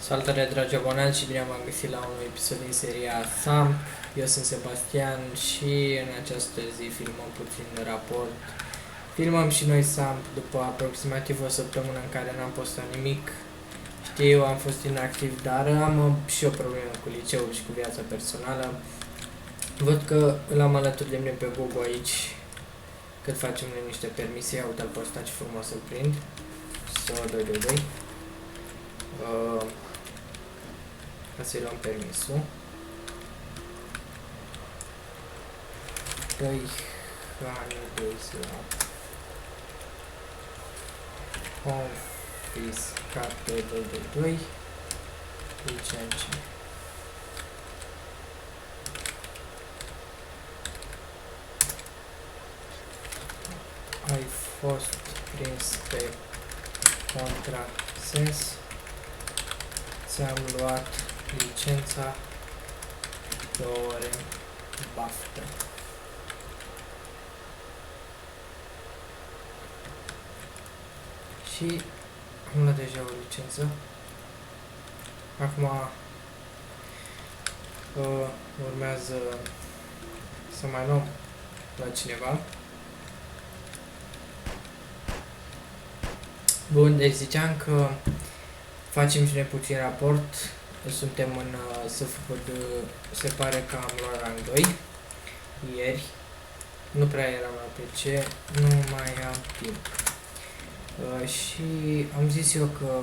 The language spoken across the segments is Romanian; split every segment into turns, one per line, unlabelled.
Salutare dragi abonați și bine am găsit la un episod din seria SAMP. Eu sunt Sebastian și în această zi filmăm puțin raport. Filmăm și noi SAMP după aproximativ o săptămână în care n-am postat nimic. Știu, am fost inactiv, dar am și o problemă cu liceul și cu viața personală. Văd că îl am alături de mine pe Gogo aici, cât facem noi niște permisii. Ia uite-l pe ăsta, ce frumos să-l prind. So, 2. Ca să-i luăm permisul. Confiscate 2 licențe. Ai fost prins pe contrasens. Ți-am luat licența, 2 ore, baftă. Și am luat deja o licență. Acum urmează să mai luăm la cineva. Bun, deci ziceam că facem și noi puțin raport. Suntem în SFPD, se pare că am luat rang 2 ieri. Nu prea eram la PC, nu mai am timp. Și am zis eu că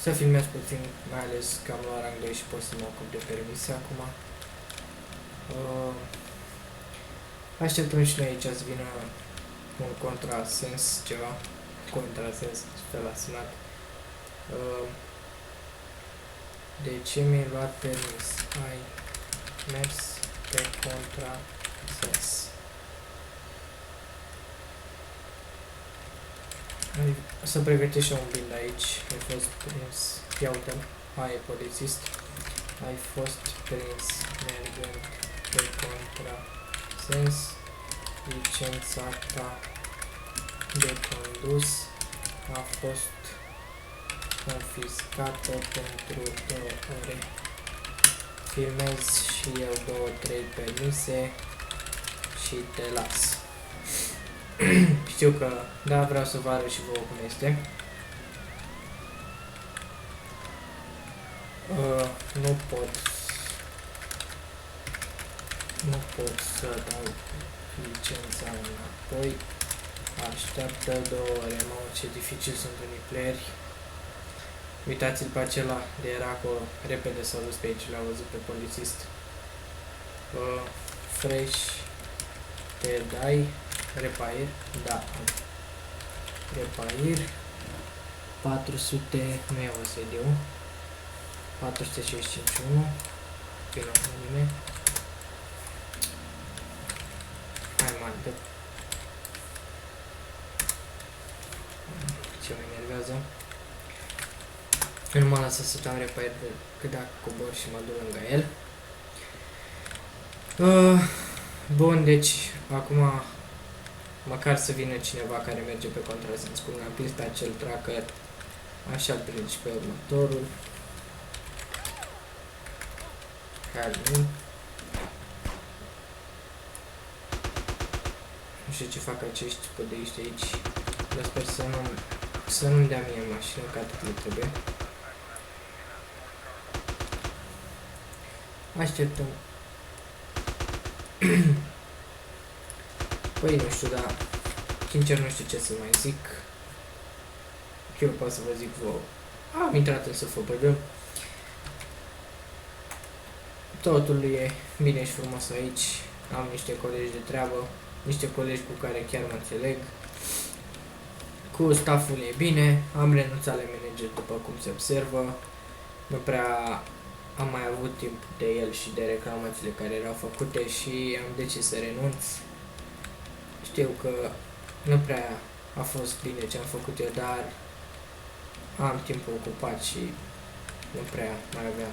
să filmez puțin, mai ales că am luat rang 2 și pot să mă ocup de permise acum. Așteptăm și noi aici să vină un contrasens, ceva. Contrasens, fel a sunat. De ce mi-ai luat permis? Ai mers pe contrasens. O să pregătești și un bind aici. Ai fost prins. Ia uite-l. Ai polițist. Ai fost prins mergând pe contrasens. Licența ta de condus a fost confiscată pentru 2 ore. Filmez și eu 2-3 permise și te las. Știu că, da, vreau să vă arăt și vouă cum este. Nu pot să dau licența înapoi. Așteaptă 2 ore. Mamă, ce dificil sunt unii playeri. Uitați-l pe acela de era acolo. Repede s-a dus pe aici, l-a văzut pe polițist. Fresh. Te dai. Repair. Da. Repair. 400. Nu e o sediu. 465.1. Bine, nimeni. Hai, man, dă. Ce mă enervează. Nu mă lasă să dau repair cât dacă cobor și mă duc lângă el. Bun, deci acum măcar să vină cineva care merge pe contrasens. Cum am prins pe acel tracker, așa-l prind și pe următorul. Calmin. Nu știu ce fac acești podeiști aici, dar sper să nu-mi dea mie mașină, că atât le trebuie. Așteptăm. Păi nu știu, dar sincer nu știu ce să mai zic. Eu pot să vă zic vouă. Am intrat în SFPD. Totul e bine și frumos aici. Am niște colegi de treabă, niște colegi cu care chiar mă înțeleg. Cu stafful e bine, am renunțat la manager după cum se observă. Nu prea am mai avut timp de el și de reclamațiile care erau făcute și am decis să renunț. Știu că nu prea a fost bine ce am făcut eu, dar am timpul ocupat și nu prea mai aveam.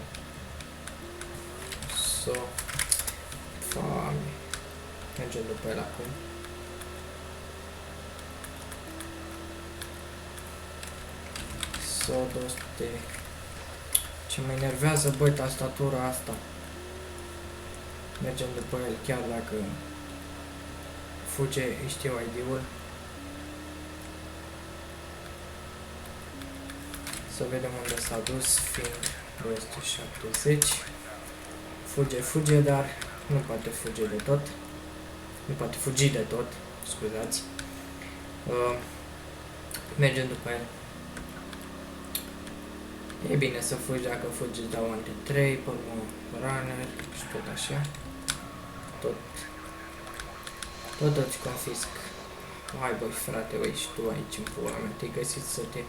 Foame. Mergem după el acum. So 200. Ce mă enervează, băi, tastatura asta. Mergem după el, chiar dacă fuge, știu ID-ul. Să vedem unde s-a dus, fiind 270. Fuge, dar nu poate fuge de tot. Nu poate fugi de tot, scuzați. Mergem după el. E bine să fugi, dacă fugi îți dau ante 3, pe urmă runner și tot așa. Tot îți confisc. Hai băi frate, băi, și tu aici în pula mea, te-ai găsit să te...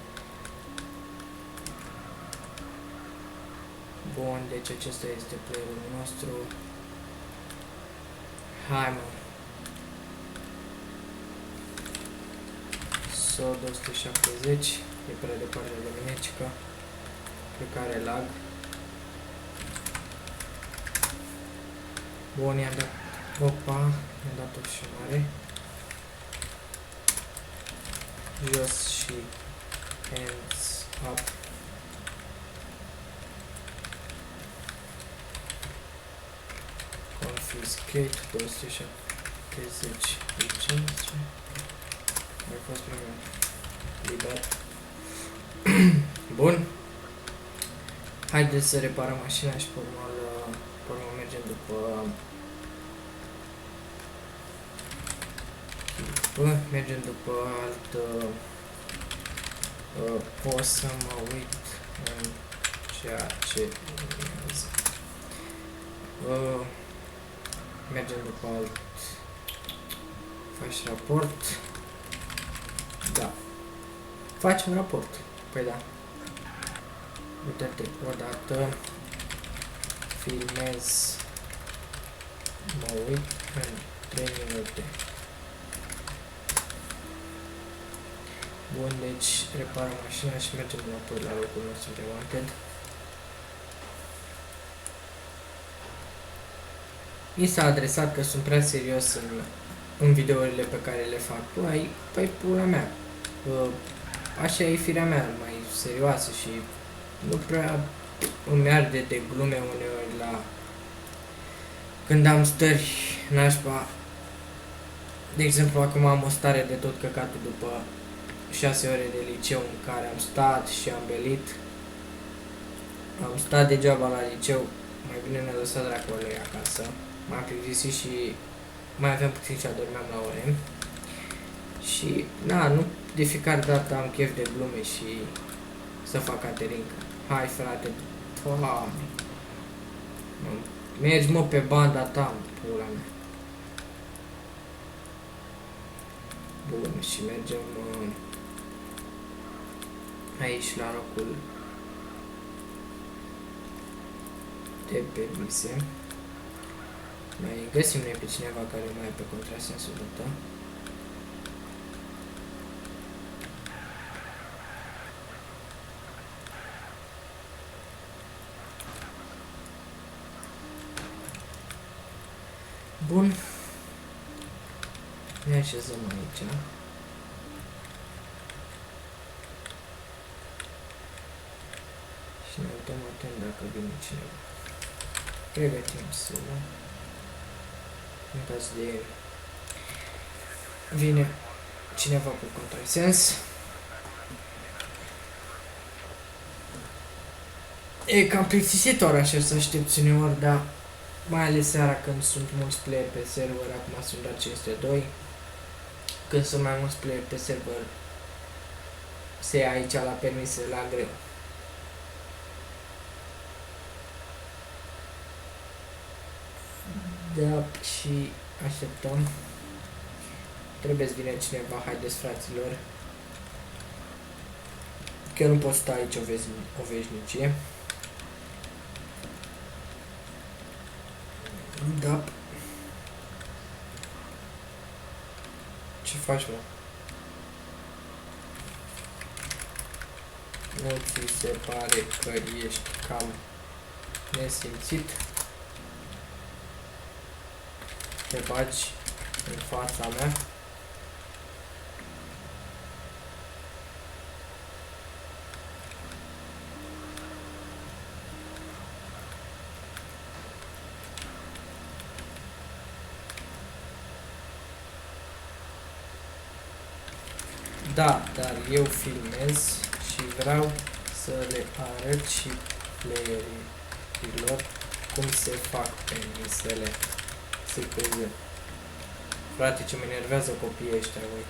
Bun, deci acesta este playerul nostru. Hai mă. So 270, e prea departe de minecică. Cred că are lag. Bun, i-am dat... Opa, i-am dat o și mare. Jos și hands up. Confiscate 270 licențe. Mai fost primul liber. Bun. Haideți să reparăm mașina și pe urmă mergem după... Mergem după alt... pot să mă uit în ceea ce urmează. Mergem după alt... Faci raport. Da. Facem raport. Păi da. Uite-te odată. Filmez. Mă uit în 3 minute. Bun, deci reparăm mașina și mergem înapoi la locul nostru de wanted. Mi s-a adresat că sunt prea serios în videourile pe care le fac. Păi pula mea. Așa e firea mea, mai serioasă și nu prea îmi arde de glume uneori la... Când am stări nașpa. De exemplu, acum am o stare de tot căcatul după 6 ore de liceu în care am stat și am belit. Am stat degeaba la liceu, mai bine ne-a lăsat dracu alea acasă. M-am plictisit și mai aveam puțin și adormeam la ore. Și, na, nu de fiecare dată am chef de glume și să fac catering. Hai frate, Doamne. Mergi mă pe banda ta, pula mea. Bun, și mergem aici la locul de pe vise. Mai găsim noi pe cineva care mai e pe contrasensul ăsta. Bun. Ne așezăm aici. Și ne uităm atent dacă vine cineva. Pregătim să în caz de vine cineva cu contrasens. E cam plictisitor așa să aștepți uneori, dar mai ales seara când sunt mulți player pe server, acum sunt doar 502. Când sunt mai mulți player pe server, se ia aici la permise la greu. Da, și așteptăm. Trebuie să vină cineva, haideți fraților. Că eu nu pot sta aici o veșnicie. Da. Ce faci, mă? Nu ți se pare că ești cam nesimțit? Te bagi în fața mea? Da, dar eu filmez și vreau să le arăt și playerilor cum se fac permisele SKZ. Frate, ce mă enervează copiii ăștia, voi.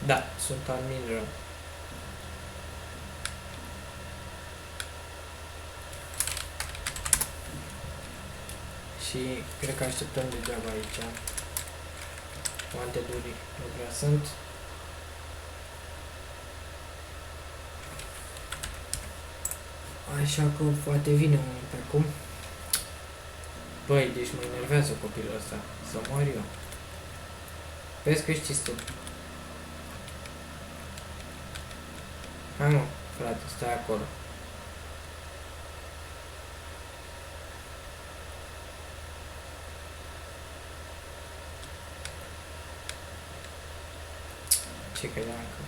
Da, sunt admin rău. Și cred că așteptăm degeaba aici. Wanted-uri nu prea sunt. Așa că poate vine unul pe acum. Băi, deci mă enervează copilul ăsta. Să mor eu. Vezi că știi tu. Hai mă, frate, stai acolo. Ce credeam că...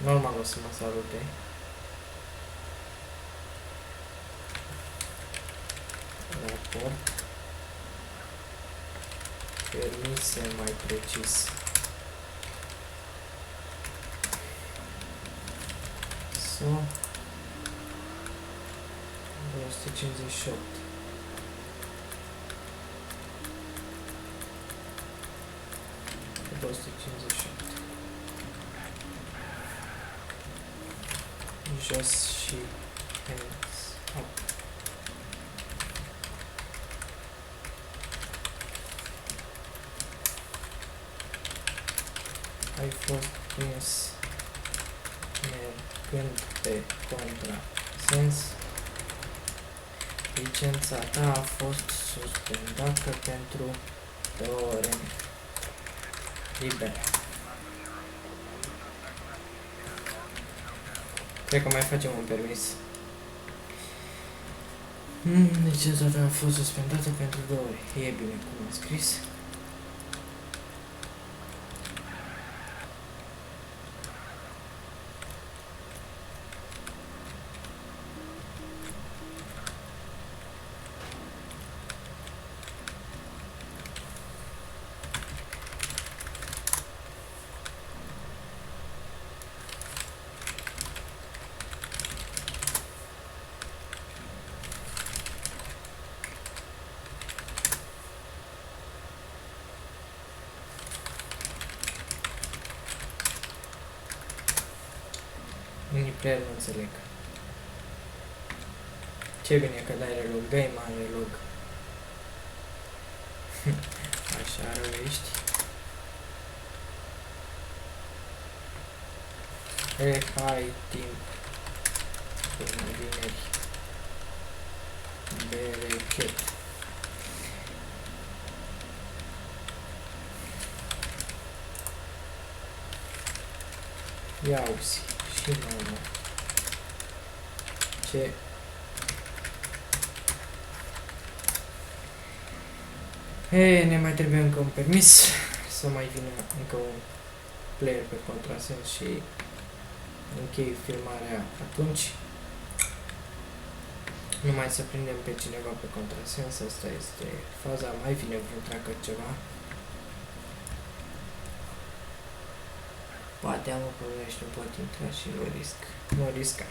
Normal o să mă salute. Raport. Permise mai precis. So. 258. Jos și hands up. Ai fost prins mergând pe contrasens. Licența ta a fost suspendată pentru 2 ore. Liber. Cred că mai facem un permis. Licența ta a fost suspendată pentru 2 ore. E bine cum am scris. Unii player nu înțeleg. Ce bine că dai relog, dai mai relog. Așa răuiești. Hai timp până vineri. Berechet. Ia auzi. Și mă. Ce? Ne mai trebuie încă un permis. Să mai vină încă un player pe contrasens și închei filmarea atunci. Numai să prindem pe cineva pe contrasens, asta este faza. Mai vine vreun tracker ceva. Poate am o problemă și nu pot intra și nu risc. Nu risca.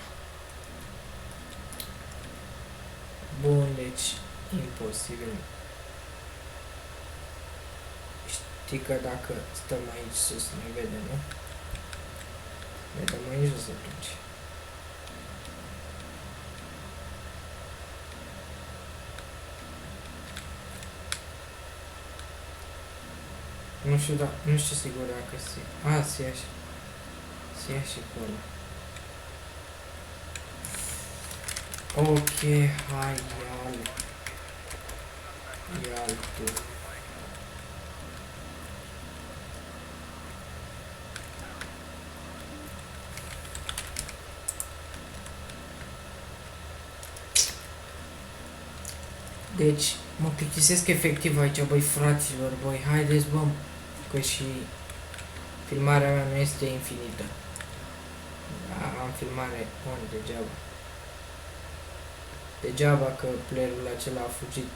Bun, deci imposibil. Știi că dacă stăm aici sus ne vede, nu? Ne dăm aici jos atunci. Nu știu, da, nu știu sigur dacă se ia și... Se ia și pe ăla. Ok, hai, ia-l tu. Deci, mă plictisesc efectiv aici, băi fraților, băi, haideți, bă, că și filmarea mea nu este infinită. Am filmare on degeaba. Degeaba că playerul acela a fugit,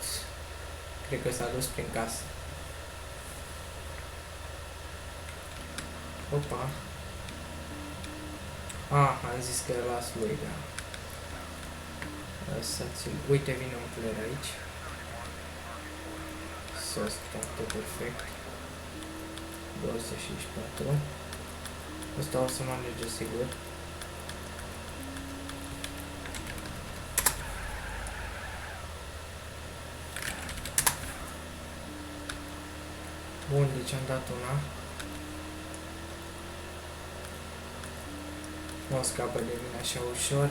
cred că s-a dus prin casă. Opa. Am zis că las lui, da. Lăsați-l. Uite, vine un player aici. Sos, foarte perfect. 264. Ăsta o să mă alege sigur. Bun, deci am dat una. Nu scapă de mine așa ușor.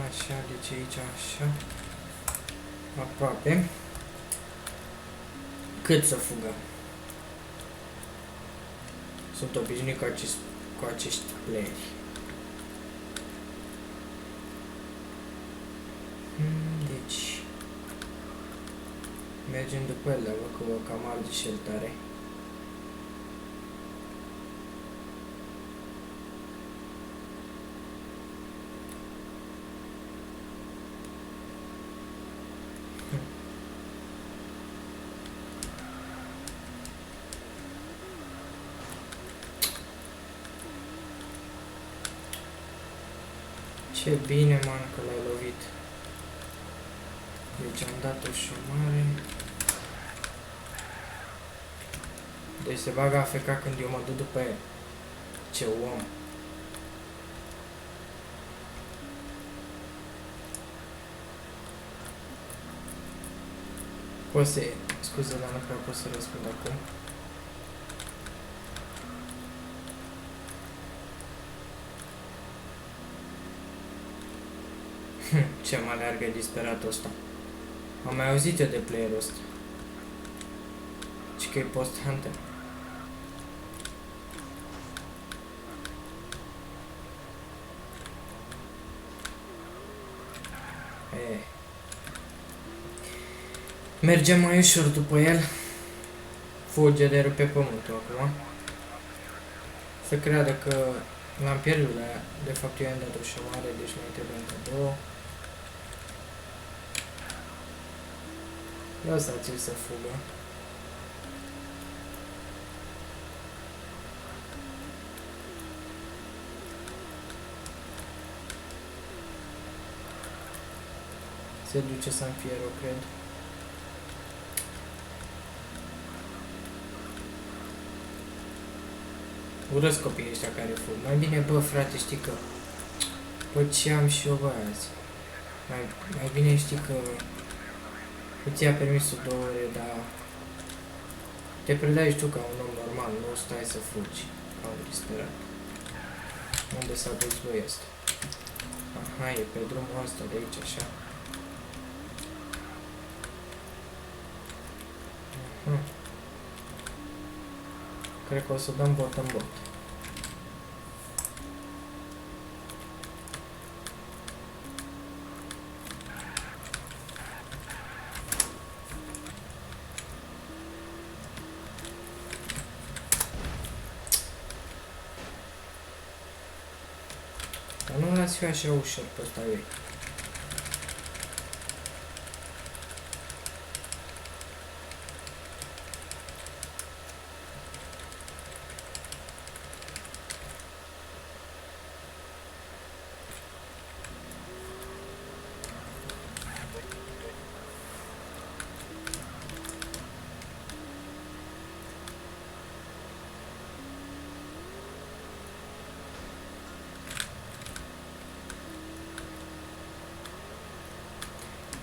Așa, deci aici așa. Aproape. Cât să fugă? Sunt obișnuit cu acești playeri. Deci mergem după ele, văd că o cam arde și el tare. Ce bine, man, că l-ai lovit. Deci am dat o șomare. Deci se bagă AFK când eu mă duc după el. Ce om. Poți să... Scuze, dar nu prea pot să răspund acum. Ce mă aleargă disperatul ăsta. Am mai auzit eu de playerul ăsta. Și că e post-hunter. Mergem mai ușor după el. Fuge de rupe pământul acum. Să creadă că l-am pierdut, dar de fapt eu i-am dat o șomare, deci mai trebuie încă două. Lăsați-l să fugă. Se duce San Fierro, cred. Urăsc copiii ăștia care fug. Mai bine, bă, frate, știi că... Bă, ce am și eu, bă, azi? Mai bine știi că... Îți ia permisul 2 ore, dar... Te predai și tu ca un om normal, nu stai să fugi. Ca un disperat. Unde s-a dus băi ăsta? Aha, e pe drumul ăsta de aici, așa. Aha. Cred că o să dăm bot în bot. Dar nu l-ați fi așa ușor pe ăsta vechi.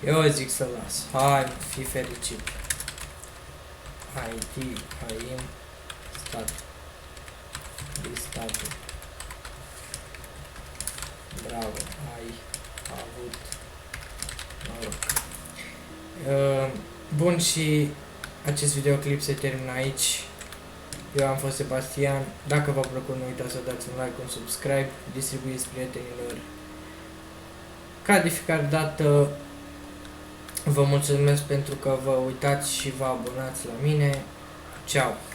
Eu zic să las. Hai, fi fericit. Haiti, haim, stat. Statul. Bravo, ai avut noroc. Bun, și acest videoclip se termină aici. Eu am fost Sebastian. Dacă v-a plăcut, nu uitați să dați un like, un subscribe, distribuiți prietenilor. Ca de fiecare dată, vă mulțumesc pentru că vă uitați și vă abonați la mine. Ciao!